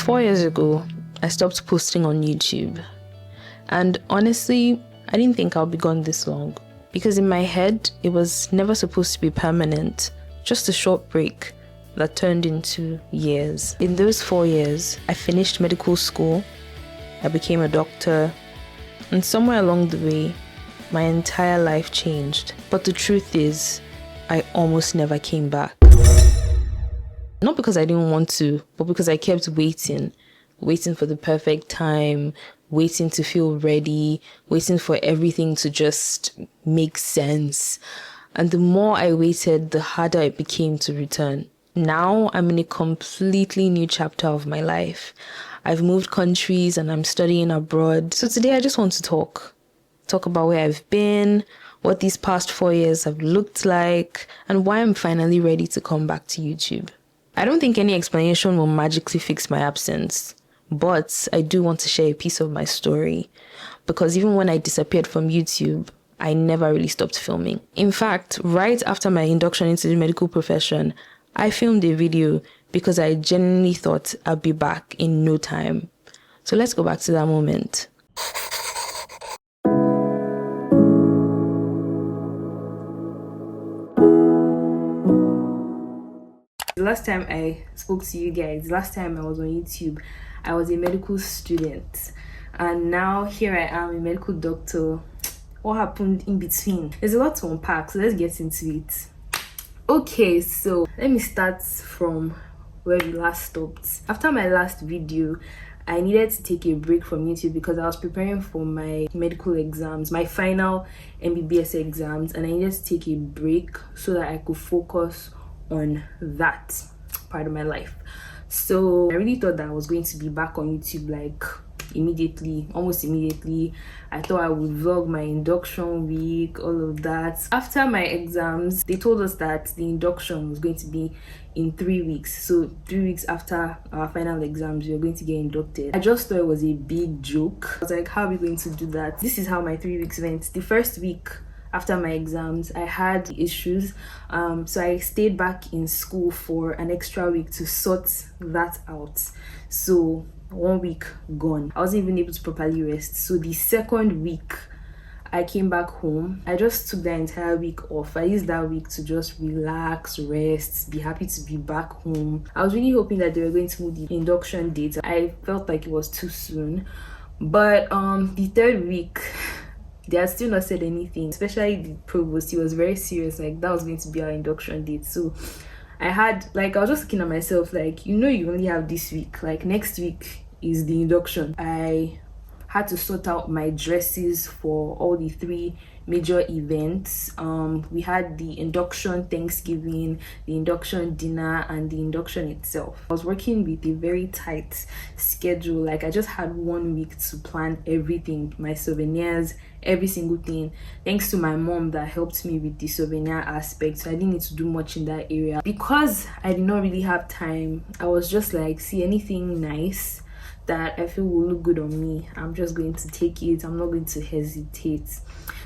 4 years ago, I stopped posting on YouTube. And honestly, I didn't think I'll be gone this long. Because in my head, it was never supposed to be permanent. Just a short break that turned into years. In those 4 years, I finished medical school. I became a doctor. And somewhere along the way, my entire life changed. But the truth is, I almost never came back. Not because I didn't want to, but because I kept waiting for the perfect time, waiting to feel ready, waiting for everything to just make sense. And the more I waited, the harder it became to return. Now I'm in a completely new chapter of my life. I've moved countries and I'm studying abroad. So today I just want to talk about where I've been, what these past 4 years have looked like, and why I'm finally ready to come back to YouTube. I don't think any explanation will magically fix my absence, but I do want to share a piece of my story, because even when I disappeared from YouTube, I never really stopped filming. In fact, right after my induction into the medical profession, I filmed a video because I genuinely thought I'd be back in no time. So let's go back to that moment. The last time I spoke to you guys, last time I was on YouTube, I was a medical student. And now here I am, a medical doctor. What happened in between? There's a lot to unpack, so let's get into it. Okay, so let me start from where we last stopped. After my last video, I needed to take a break from YouTube because I was preparing for my medical exams, my final MBBS exams, and I needed to take a break so that I could focus on that part of my life. So I really thought that I was going to be back on YouTube like immediately, almost immediately. I thought I would vlog my induction week, all of that. After my exams, they told us that the induction was going to be in 3 weeks. So 3 weeks after our final exams, we were going to get inducted. I just thought it was a big joke. I was like, how are we going to do that? This is how my 3 weeks went. The first week after my exams, I had issues, so I stayed back in school for an extra week to sort that out. So 1 week gone. I wasn't even able to properly rest. So the second week I came back home. I just took the entire week off. I used that week to just relax, rest, be happy to be back home. I was really hoping that they were going to move the induction date. I felt like it was too soon, but the third week they had still not said anything, especially the provost. He was very serious, like that was going to be our induction date. So I was just looking at myself like, you only have this week, like next week is the induction. I had to sort out my dresses for all the 3 major events. We had the induction Thanksgiving, the induction dinner, and the induction itself. I was working with a very tight schedule. Like I just had 1 week to plan everything, my souvenirs, every single thing. Thanks to my mom that helped me with the souvenir aspect, so I didn't need to do much in that area. Because I did not really have time, I was just like, see anything nice that I feel will look good on me, I'm just going to take it. I'm not going to hesitate.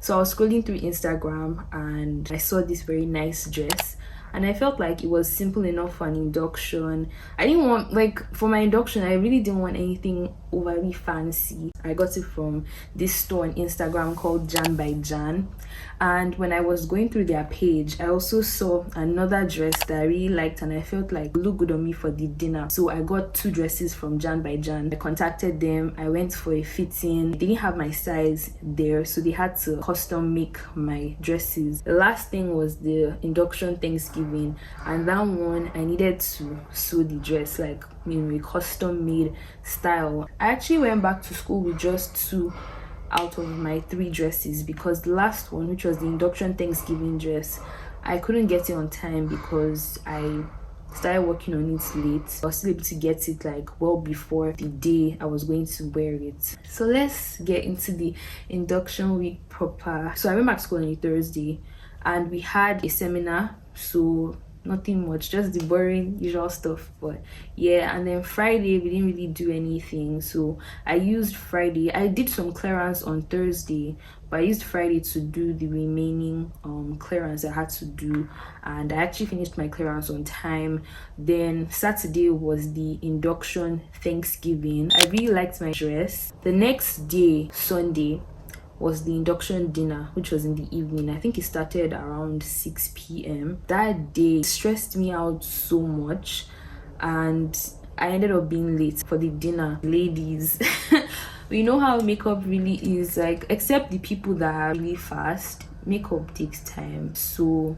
So I was scrolling through Instagram and I saw this very nice dress, and I felt like it was simple enough for an induction. I didn't want, like, for my induction, I really didn't want anything overly fancy. I got it from this store on Instagram called Jan by Jan, and when I was going through their page, I also saw another dress that I really liked and I felt like looked good on me for the dinner. So I got 2 dresses from Jan by Jan. I contacted them, I went for a fitting. They didn't have my size there, so they had to custom make my dresses. The last thing was the induction Thanksgiving, and that one I needed to sew the dress like in a custom made style. I actually went back to school with just 2 out of my 3 dresses, because the last one, which was the induction Thanksgiving dress, I couldn't get it on time because I started working on it late. I was still able to get it like well before the day I was going to wear it. So let's get into the induction week proper. So I went back to school on a Thursday and we had a seminar. So nothing much, just the boring usual stuff. But yeah, and then Friday we didn't really do anything, so I used Friday. I did some clearance on Thursday, but I used Friday to do the remaining clearance I had to do, and I actually finished my clearance on time. Then Saturday was the induction Thanksgiving. I really liked my dress. The next day, Sunday, was the induction dinner, which was in the evening. I think it started around 6 p.m. That day stressed me out so much, and I ended up being late for the dinner. Ladies, we know how makeup really is, like, except the people that are really fast, makeup takes time. So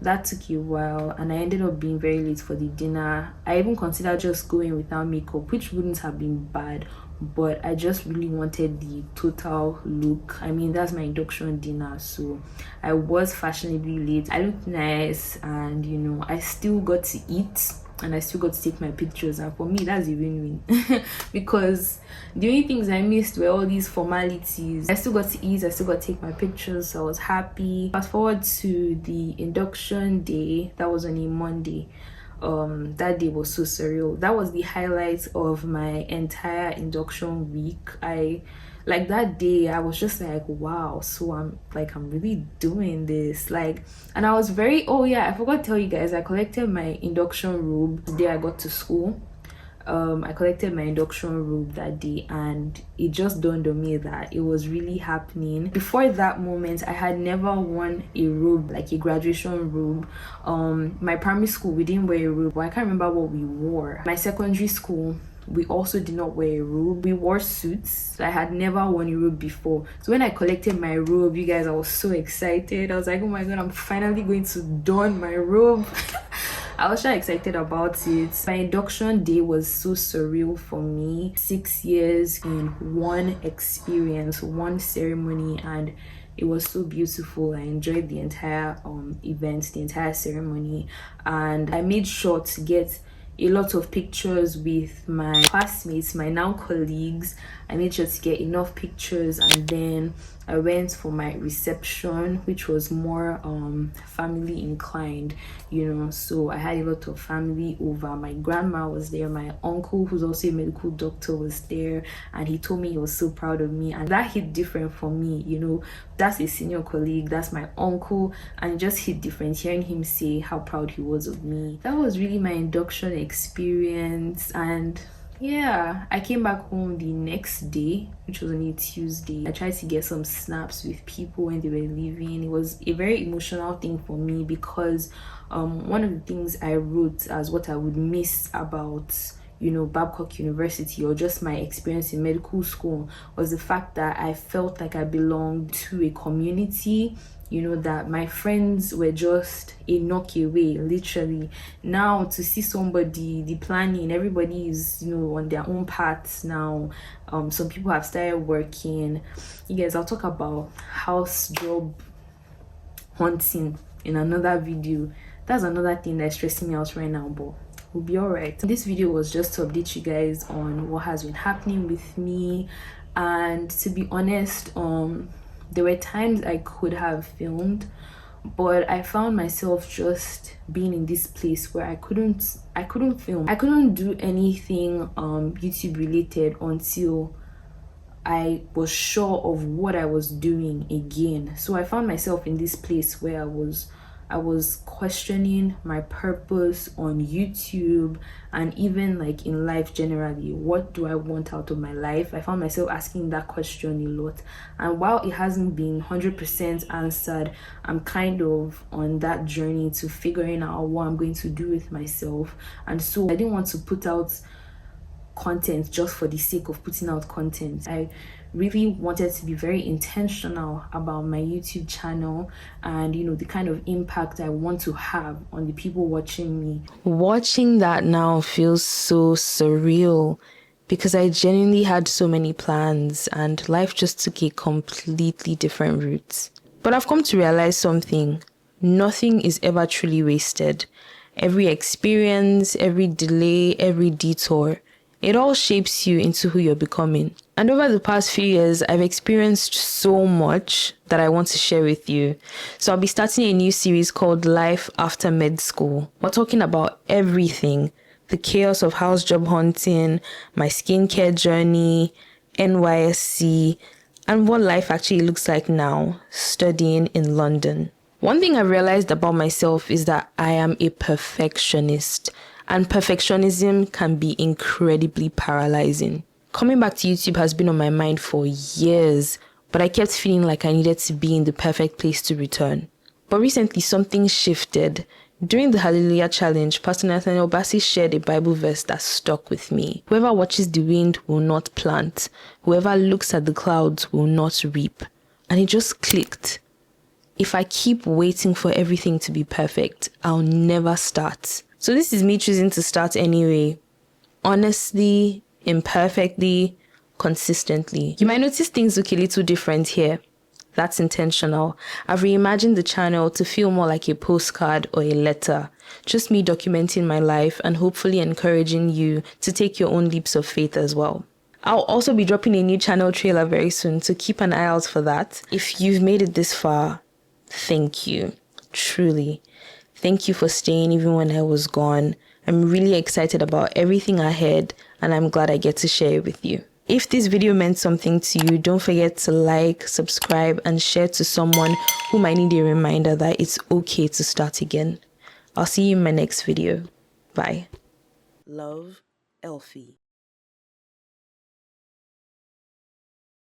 that took a while, and I ended up being very late for the dinner. I even considered just going without makeup, which wouldn't have been bad, but I just really wanted the total look. I mean, that's my induction dinner, so I was fashionably late. I looked nice, and you know, I still got to eat, and I still got to take my pictures, and for me that's a win-win. Because the only things I missed were all these formalities. I still got to eat, I still got to take my pictures, so I was happy. Fast forward to the induction day. That was on a Monday. That day was so surreal. That was the highlight of my entire induction week. I like that day, I was just like, wow, so I'm really doing this, like. And I was very, oh yeah, I forgot to tell you guys, I collected my induction robe the day I got to school. I collected my induction robe that day, and it just dawned on me that it was really happening. Before that moment, I had never worn a robe, like a graduation robe. My primary school, we didn't wear a robe, but I can't remember what we wore. My secondary school, we also did not wear a robe. We wore suits. So I had never worn a robe before. So when I collected my robe, you guys, I was so excited. I was like, oh my god, I'm finally going to don my robe. I was so excited about it. My induction day was so surreal for me. 6 years in one experience, one ceremony, and it was so beautiful. I enjoyed the entire event, the entire ceremony, and I made sure to get a lot of pictures with my classmates, my now colleagues. I made sure to get enough pictures, and then I went for my reception, which was more family inclined, you know. So I had a lot of family over. My grandma was there, my uncle, who's also a medical doctor, was there, and he told me he was so proud of me, and that hit different for me, you know. That's a senior colleague, that's my uncle, and it just hit different hearing him say how proud he was of me. That was really my induction experience. And yeah, I came back home the next day, which was on a Tuesday. I tried to get some snaps with people when they were leaving. It was a very emotional thing for me, because one of the things I wrote as what I would miss about, you know, Babcock University, or just my experience in medical school, was the fact that I felt like I belonged to a community, you know, that my friends were just a knock away, literally. Now to see somebody, the planning, everybody is, you know, on their own paths now. Some people have started working. You guys, I'll talk about house job hunting in another video. That's another thing that's stressing me out right now, but we'll be all right. This video was just to update you guys on what has been happening with me. And to be honest, there were times I could have filmed, but I found myself just being in this place where I couldn't film. I couldn't do anything YouTube related until I was sure of what I was doing again. So I found myself in this place where I was questioning my purpose on YouTube, and even like in life generally. What do I want out of my life? I found myself asking that question a lot, and while it hasn't been 100% answered, I'm kind of on that journey to figuring out what I'm going to do with myself. And so I didn't want to put out content just for the sake of putting out content. I really wanted to be very intentional about my YouTube channel, and you know, the kind of impact I want to have on the people watching me. Watching that now feels so surreal, because I genuinely had so many plans and life just took a completely different route. But I've come to realize something: nothing is ever truly wasted. Every experience, every delay, every detour It all shapes you into who you're becoming. And over the past few years, I've experienced so much that I want to share with you. So I'll be starting a new series called Life After Med School. We're talking about everything. The chaos of house job hunting, my skincare journey, NYSC, and what life actually looks like now, studying in London. One thing I've realized about myself is that I am a perfectionist. And perfectionism can be incredibly paralyzing. Coming back to YouTube has been on my mind for years, but I kept feeling like I needed to be in the perfect place to return. But recently something shifted. During the Hallelujah Challenge, Pastor Nathaniel Bassey shared a Bible verse that stuck with me. Whoever watches the wind will not plant. Whoever looks at the clouds will not reap. And it just clicked. If I keep waiting for everything to be perfect, I'll never start. So this is me choosing to start anyway. Honestly, imperfectly, consistently. You might notice things look a little different here. That's intentional. I've reimagined the channel to feel more like a postcard or a letter. Just me documenting my life and hopefully encouraging you to take your own leaps of faith as well. I'll also be dropping a new channel trailer very soon, so keep an eye out for that. If you've made it this far, thank you. Truly. Thank you for staying even when I was gone. I'm really excited about everything ahead, and I'm glad I get to share it with you. If this video meant something to you, don't forget to like, subscribe, and share to someone who might need a reminder that it's okay to start again. I'll see you in my next video. Bye. Love, Elfie.